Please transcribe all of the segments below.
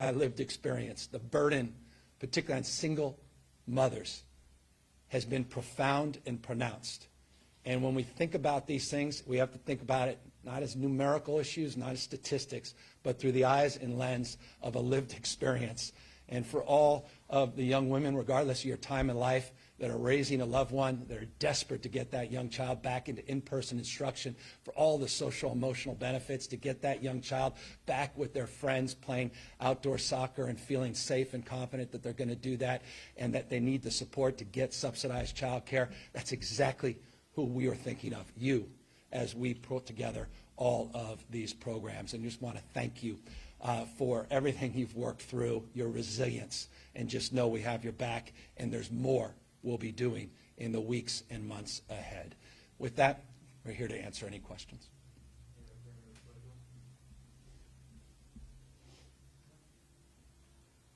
lived experience, the burden, particularly on single mothers, has been profound and pronounced. And when we think about these things, we have to think about it not as numerical issues, not as statistics, but through the eyes and lens of a lived experience. And for all of the young women, regardless of your time in life, that are raising a loved one, that are desperate to get that young child back into in-person instruction, for all the social emotional benefits, to get that young child back with their friends playing outdoor soccer and feeling safe and confident that they're going to do that, and that they need the support to get subsidized child care. That's exactly who we are thinking of, you, as we put together all of these programs. And just want to thank you for everything you've worked through, your resilience, and just know we have your back, and there's more we'll be doing in the weeks and months ahead. With that, we're here to answer any questions.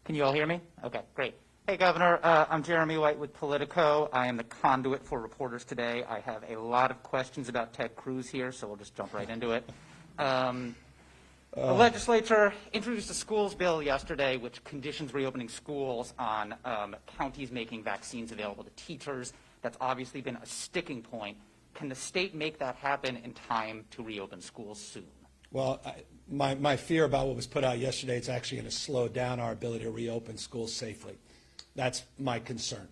Can you all hear me? Okay, great. Hey, Governor, I'm Jeremy White with Politico. I am the conduit for reporters today. I have a lot of questions about Ted Cruz here, so we'll just jump right into it. The legislature introduced a schools bill yesterday which conditions reopening schools on counties making vaccines available to teachers. That's obviously been a sticking point. Can the state make that happen in time to reopen schools soon? Well, my fear about what was put out yesterday, it's actually going to slow down our ability to reopen schools safely. That's my concern.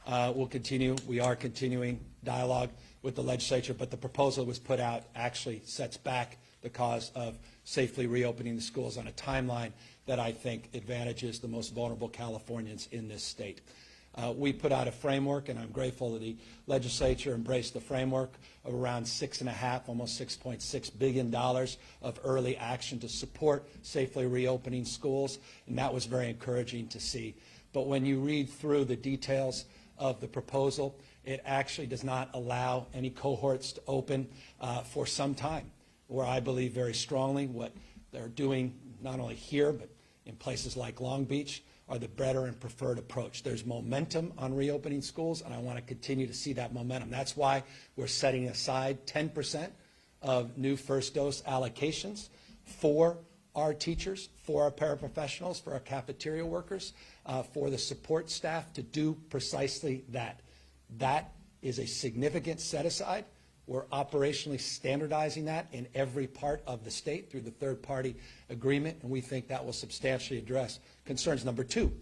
We'll continue. We are continuing dialogue with the legislature, but the proposal that was put out actually sets back the cause of safely reopening the schools on a timeline that I think advantages the most vulnerable Californians in this state. We put out a framework, and I'm grateful that the legislature embraced the framework of around $6.5, almost $6.6 billion of early action to support safely reopening schools, and that was very encouraging to see. But when you read through the details of the proposal, it actually does not allow any cohorts to open for some time, where I believe very strongly what they're doing not only here but in places like Long Beach are the better and preferred approach. There's momentum on reopening schools, and I want to continue to see that momentum. That's why we're setting aside 10% of new first dose allocations for our teachers, for our paraprofessionals, for our cafeteria workers, for the support staff to do precisely that. That is a significant set-aside. We're operationally standardizing that in every part of the state through the third-party agreement, and we think that will substantially address concerns. Number two,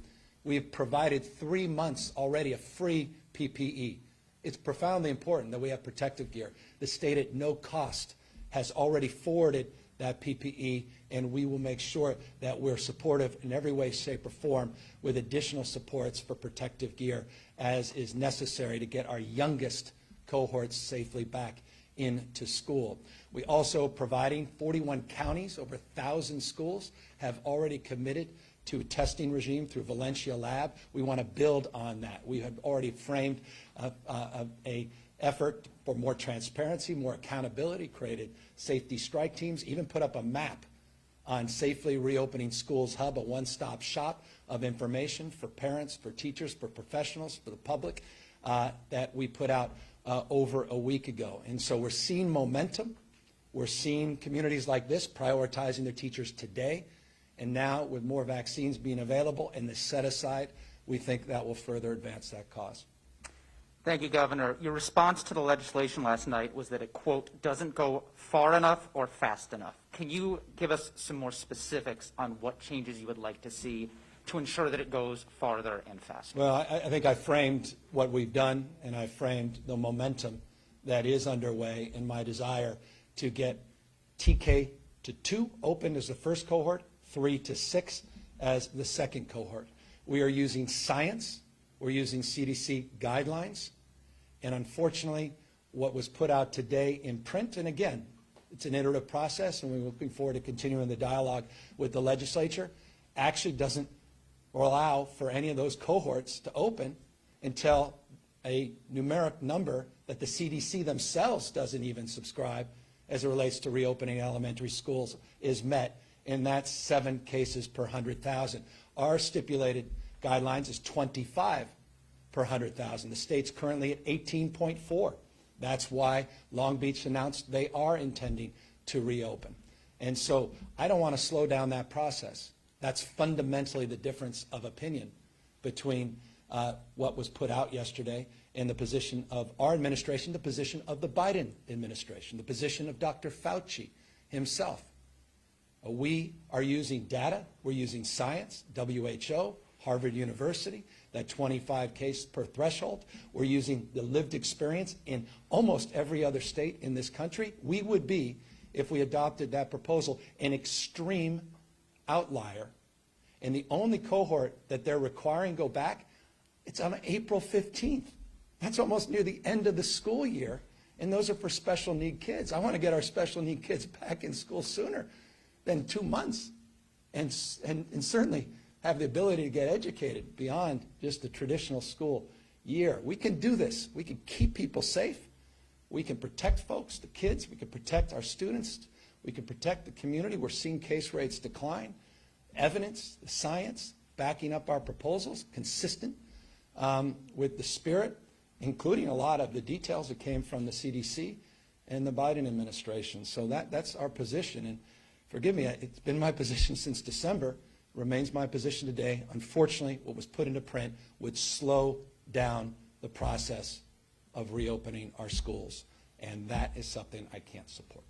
we have provided 3 months already of free PPE. It's profoundly important that we have protective gear. The state at no cost has already forwarded that PPE, and we will make sure that we're supportive in every way, shape, or form with additional supports for protective gear as is necessary to get our youngest cohorts safely back into school. We also providing 41 counties, over 1,000 schools have already committed to a testing regime through Valencia Lab. We want to build on that. We have already framed a effort for more transparency, more accountability, created safety strike teams, even put up a map on Safely Reopening Schools Hub, a one-stop shop of information for parents, for teachers, for professionals, for the public that we put out over a week ago. And so we're seeing momentum. We're seeing communities like this prioritizing their teachers today. And now with more vaccines being available and the set-aside, we think that will further advance that cause. Thank you, Governor. Your response to the legislation last night was that it, quote, doesn't go far enough or fast enough. Can you give us some more specifics on what changes you would like to see to ensure that it goes farther and faster? Well, I think I framed what we've done, and I framed the momentum that is underway in my desire to get TK to 2 open as the first cohort, 3 to 6 as the second cohort. We are using science. We're using CDC guidelines. And unfortunately, what was put out today in print, and again, it's an iterative process, and we're looking forward to continuing the dialogue with the legislature, actually doesn't allow for any of those cohorts to open until a numeric number that the CDC themselves doesn't even subscribe as it relates to reopening elementary schools is met, and that's 7 cases per 100,000. Our stipulated guidelines is 25 per 100,000. The state's currently at 18.4. That's why Long Beach announced they are intending to reopen. And so I don't want to slow down that process. That's fundamentally the difference of opinion between what was put out yesterday and the position of our administration, the position of the Biden administration, the position of Dr. Fauci himself. We are using data, we're using science, WHO, Harvard University, that 25 case per threshold. We're using the lived experience in almost every other state in this country. We would be, if we adopted that proposal, an extreme outlier. And the only cohort that they're requiring go back, it's on April 15th. That's almost near the end of the school year, and those are for special need kids. I want to get our special need kids back in school sooner than 2 months, and certainly have the ability to get educated beyond just the traditional school year. We can do this. We can keep people safe. We can protect folks, the kids. We can protect our students. We can protect the community. We're seeing case rates decline. Evidence, the science, backing up our proposals, consistent with the spirit, including a lot of the details that came from the CDC and the Biden administration. So that's our position. And forgive me, it's been my position since December, remains my position today. Unfortunately, what was put into print would slow down the process of reopening our schools, and that is something I can't support.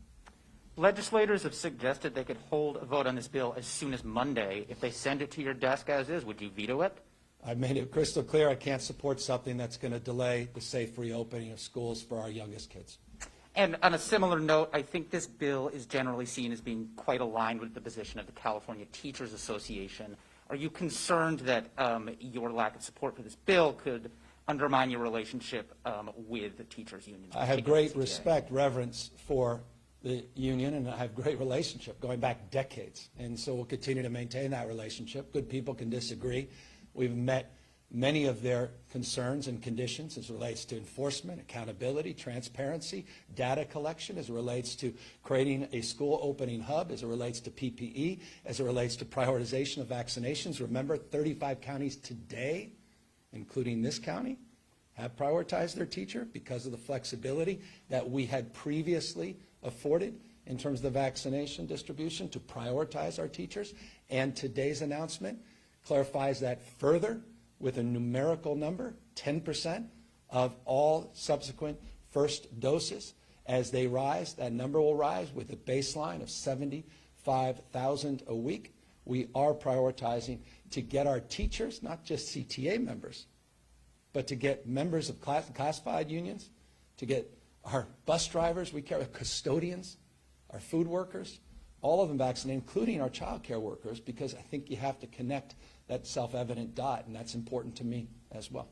Legislators have suggested they could hold a vote on this bill as soon as Monday. If they send it to your desk as is, would you veto it? I've made it crystal clear I can't support something that's going to delay the safe reopening of schools for our youngest kids. And on a similar note, I think this bill is generally seen as being quite aligned with the position of the California Teachers Association. Are you concerned that your lack of support for this bill could undermine your relationship with the teachers' unions? I have great respect, reverence for the union, and I have great relationship going back decades. And so we'll continue to maintain that relationship. Good people can disagree. We've met many of their concerns and conditions as it relates to enforcement, accountability, transparency, data collection, as it relates to creating a school opening hub, as it relates to PPE, as it relates to prioritization of vaccinations. Remember, 35 counties today, including this county, have prioritized their teacher because of the flexibility that we had previously afforded in terms of the vaccination distribution to prioritize our teachers. And today's announcement clarifies that further with a numerical number, 10% of all subsequent first doses. As they rise, that number will rise with a baseline of 75,000 a week. We are prioritizing to get our teachers, not just CTA members, but to get members of classified unions, to get our bus drivers, we care, custodians, our food workers, all of them vaccinated, including our child care workers, because I think you have to connect that self-evident dot, and that's important to me as well.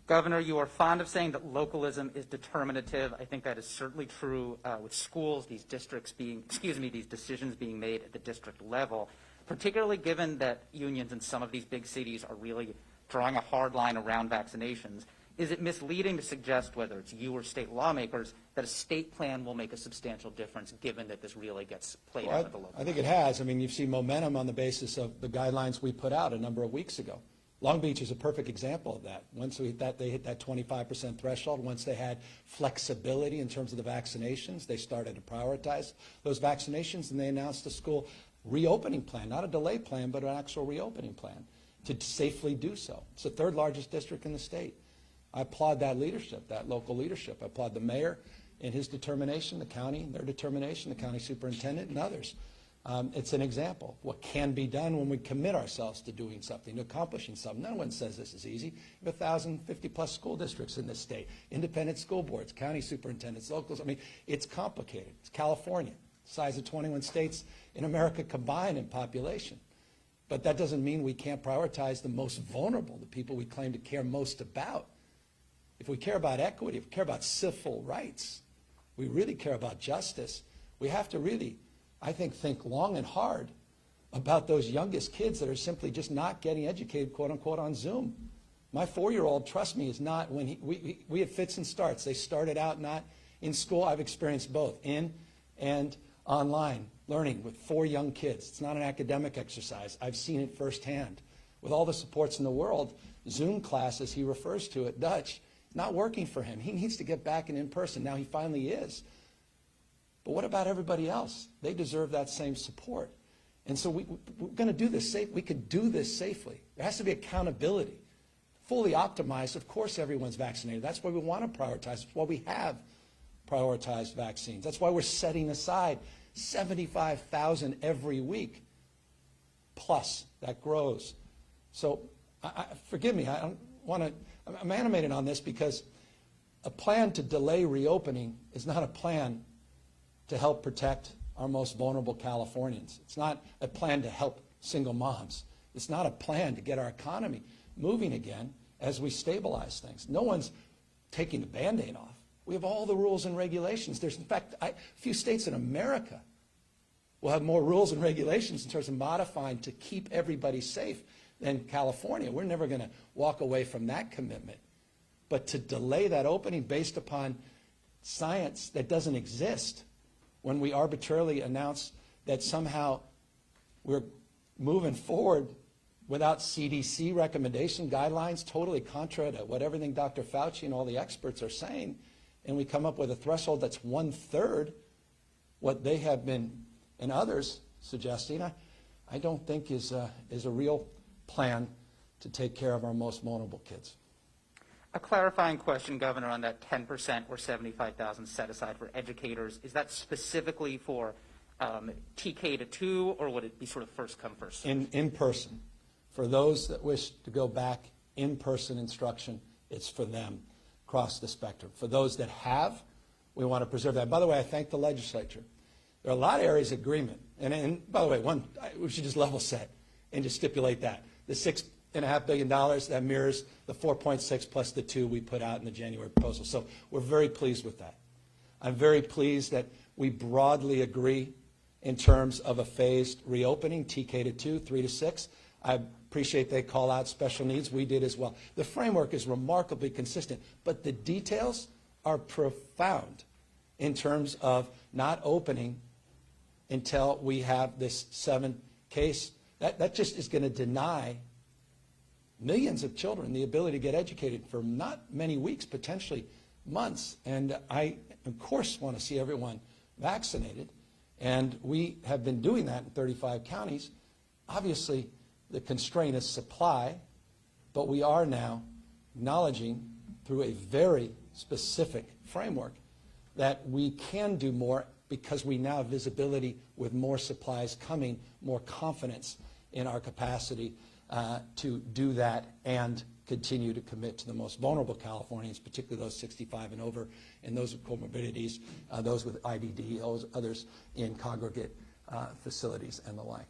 Governor, you are fond of saying that localism is determinative. I think that is certainly true with schools, these districts being, these decisions being made at the district level, particularly given that unions in some of these big cities are really drawing a hard line around vaccinations. Is it misleading to suggest, whether it's you or state lawmakers, that a state plan will make a substantial difference given that this really gets played out at the local level? I think it has. I mean, you've seen momentum on the basis of the guidelines we put out a number of weeks ago. Long Beach is a perfect example of that. Once we hit that, they hit that 25% threshold. Once they had flexibility in terms of the vaccinations, they started to prioritize those vaccinations, and they announced a school reopening plan, not a delay plan, but an actual reopening plan to safely do so. It's the third largest district in the state. I applaud that leadership, that local leadership. I applaud the mayor and his determination, the county and their determination, the county superintendent and others. It's an example of what can be done when we commit ourselves to doing something, to accomplishing something. No one says this is easy. We have 1,050-plus school districts in this state, independent school boards, county superintendents, locals. I mean, it's complicated. It's California, the size of 21 states in America combined in population. But that doesn't mean we can't prioritize the most vulnerable, the people we claim to care most about. If we care about equity, if we care about civil rights, we really care about justice, we have to really, I think long and hard about those youngest kids that are simply just not getting educated, quote unquote, on Zoom. My 4-year-old, trust me, is not, when we have fits and starts. They started out not in school. I've experienced both, in and online learning with 4 young kids. It's not an academic exercise. I've seen it firsthand. With all the supports in the world, Zoom classes, he refers to it, Dutch, not working for him. He needs to get back in person. Now he finally is. But what about everybody else? They deserve that same support. And so we're going to do this safe. We can do this safely. There has to be accountability. Fully optimized, of course everyone's vaccinated. That's why we want to prioritize. That's why we have prioritized vaccines. That's why we're setting aside 75,000 every week. Plus, that grows. So, forgive me, I don't want to, I'm animated on this because a plan to delay reopening is not a plan to help protect our most vulnerable Californians. It's not a plan to help single moms. It's not a plan to get our economy moving again as we stabilize things. No one's taking the Band-Aid off. We have all the rules and regulations. There's, in fact, a few states in America will have more rules and regulations in terms of modifying to keep everybody safe than California. We're never going to walk away from that commitment. But to delay that opening based upon science that doesn't exist, when we arbitrarily announce that somehow we're moving forward without CDC recommendation guidelines, totally contra to what everything Dr. Fauci and all the experts are saying, and we come up with a threshold that's 1/3 what they have been and others suggesting, I don't think is a real plan to take care of our most vulnerable kids. A clarifying question, Governor, on that 10% or 75,000 set aside for educators. Is that specifically for TK to 2, or would it be sort of first come, first served? In person. For those that wish to go back in-person instruction, it's for them across the spectrum. For those that have, we want to preserve that. By the way, I thank the legislature. There are a lot of areas of agreement. And by the way, we should just level set and just stipulate that. The $6.5 billion, that mirrors the 4.6 plus the 2 we put out in the January proposal. So we're very pleased with that. I'm very pleased that we broadly agree in terms of a phased reopening, TK to 2, 3 to 6. I appreciate they call out special needs. We did as well. The framework is remarkably consistent, but the details are profound in terms of not opening until we have this 7 case. That just is going to deny millions of children the ability to get educated for not many weeks, potentially months. And I, of course, want to see everyone vaccinated. And we have been doing that in 35 counties. Obviously, the constraint is supply, but we are now acknowledging through a very specific framework that we can do more because we now have visibility with more supplies coming, more confidence in our capacity to do that and continue to commit to the most vulnerable Californians, particularly those 65 and over, and those with comorbidities, those with IDD, those others in congregate facilities and the like.